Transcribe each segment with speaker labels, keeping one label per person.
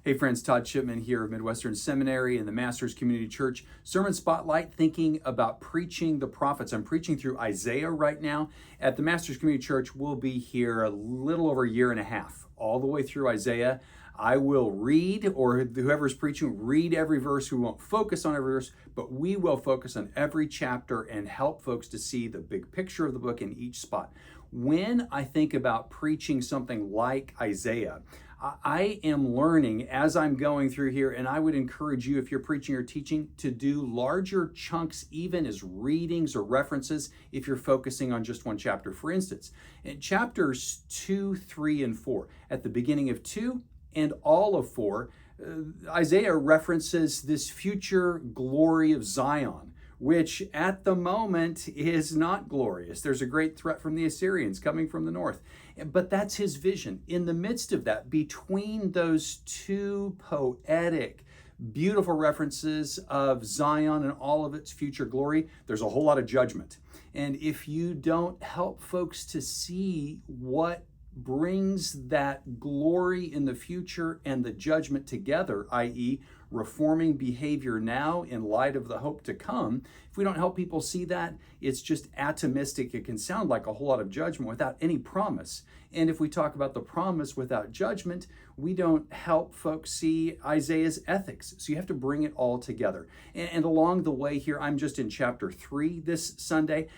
Speaker 1: Hey friends, Todd Shipman here of Midwestern Seminary and the Masters Community Church. Sermon Spotlight, thinking about preaching the prophets. I'm preaching through Isaiah right now. At the Masters Community Church, we'll be here a little over a year and a half, all the way through Isaiah. I will read, or whoever's preaching, read every verse. We won't focus on every verse, but we will focus on every chapter and help folks to see the big picture of the book in each spot. When I think about preaching something like Isaiah, I am learning as I'm going through here, and I would encourage you, if you're preaching or teaching, to do larger chunks, even as readings or references, if you're focusing on just one chapter. For instance, in chapters 2, 3, and 4, at the beginning of 2 and all of 4, Isaiah references this future glory of Zion, which at the moment is not glorious. There's a great threat from the Assyrians coming from the north. But that's his vision. In the midst of that, between those two poetic, beautiful references of Zion and all of its future glory, there's a whole lot of judgment. And if you don't help folks to see what brings that glory in the future and the judgment together, i.e., reforming behavior now in light of the hope to come, if we don't help people see that, it's just atomistic. It can sound like a whole lot of judgment without any promise. And if we talk about the promise without judgment, we don't help folks see Isaiah's ethics. So you have to bring it all together. And along the way here, I'm just in chapter 3 this Sunday.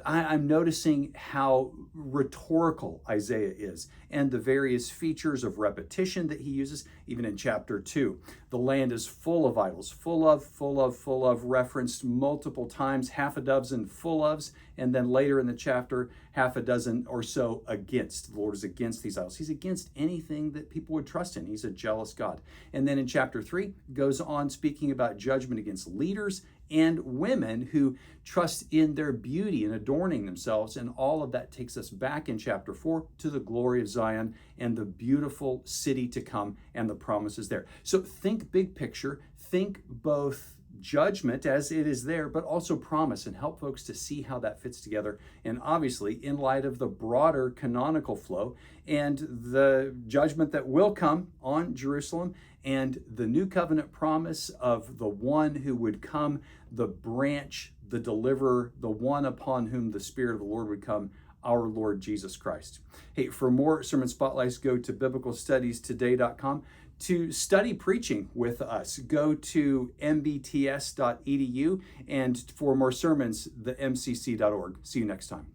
Speaker 1: I'm noticing how rhetorical Isaiah is and the various features of repetition that he uses, even in chapter 2. The land is full of idols, full of, referenced multiple times, half a dozen full ofs, and then later in the chapter, half a dozen or so against. The Lord is against these idols. He's against anything that people would trust in. He's a jealous God. And then in chapter 3, goes on speaking about judgment against leaders and women who trust in their beauty and adorning themselves. And all of that takes us back in chapter 4 to the glory of Zion and the beautiful city to come and the promises there. So think big picture, think both judgment as it is there, but also promise, and help folks to see how that fits together. And obviously, in light of the broader canonical flow and the judgment that will come on Jerusalem and the new covenant promise of the one who would come, the branch, the deliverer, the one upon whom the Spirit of the Lord would come, our Lord Jesus Christ. Hey, for more sermon spotlights, go to biblicalstudiestoday.com. To study preaching with us, go to mbts.edu, and for more sermons, the mcc.org. See you next time.